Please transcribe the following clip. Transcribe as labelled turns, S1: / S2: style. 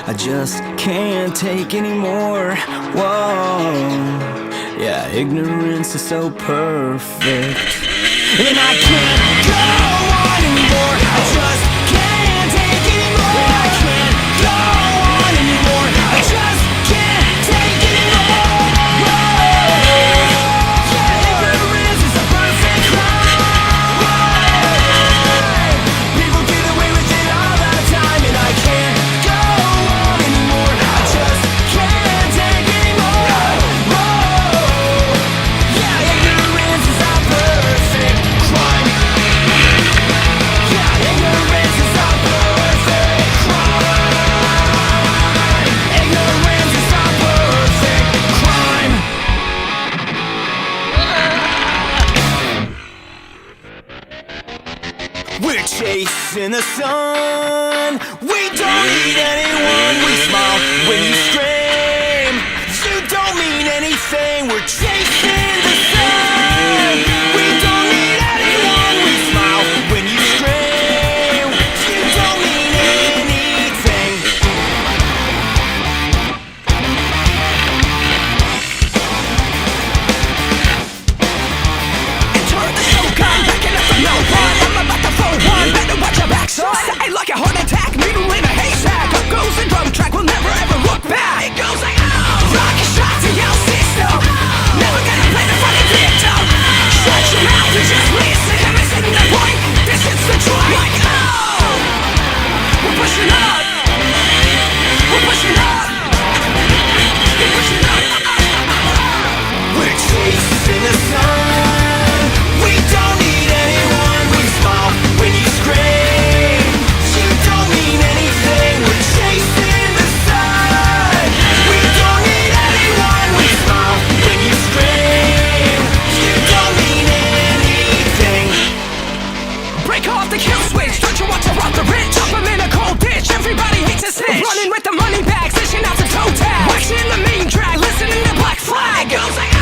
S1: I just can't take anymore. Whoa, yeah, ignorance is so perfect, and I can't go on anymore. I just can't take anymore. I can't go on anymore. I just can't take anymore. Yeah, ignorance is a perfect crime. People get away with it all the time, and I can't go on anymore. I just can't take anymore. Yeah, ignorance is a perfect crime. Yeah, ignorance is a perfect crime. Ignorance is a perfect crime. We're chasing the sun. We don't need anyone. We smile when you scream. You don't mean anything. We're chasing the sun. We don't need anyone. We smile when you scream. You don't mean anything. Enter the show, come backing up from no one. I'm about to phone one. Better watch your back, son. Say like a heart attack, needle in a haystack. Up goes the drum track, we'll never ever look back. It goes like, oh, rocket shot to your system. Never gonna play the fucking victim. Shut your mouth and just listen. Am I missing the point? This is the joy. Like, oh, we're pushing up. We're pushing up. We're pushing up. We're chasing the sun. We don't need anyone. We smile when you scream. You don't mean anything. We're chasing the sun. We don't need anyone. We smile when you scream. You don't mean anything. Break off the kill switch. Don't you want to rob the rich? Drop 'em in a cold ditch. Everybody hates a snitch. Running with the money bags, dishing out the toe tag. Watching the main drag, listening to Black Flag. Goes like,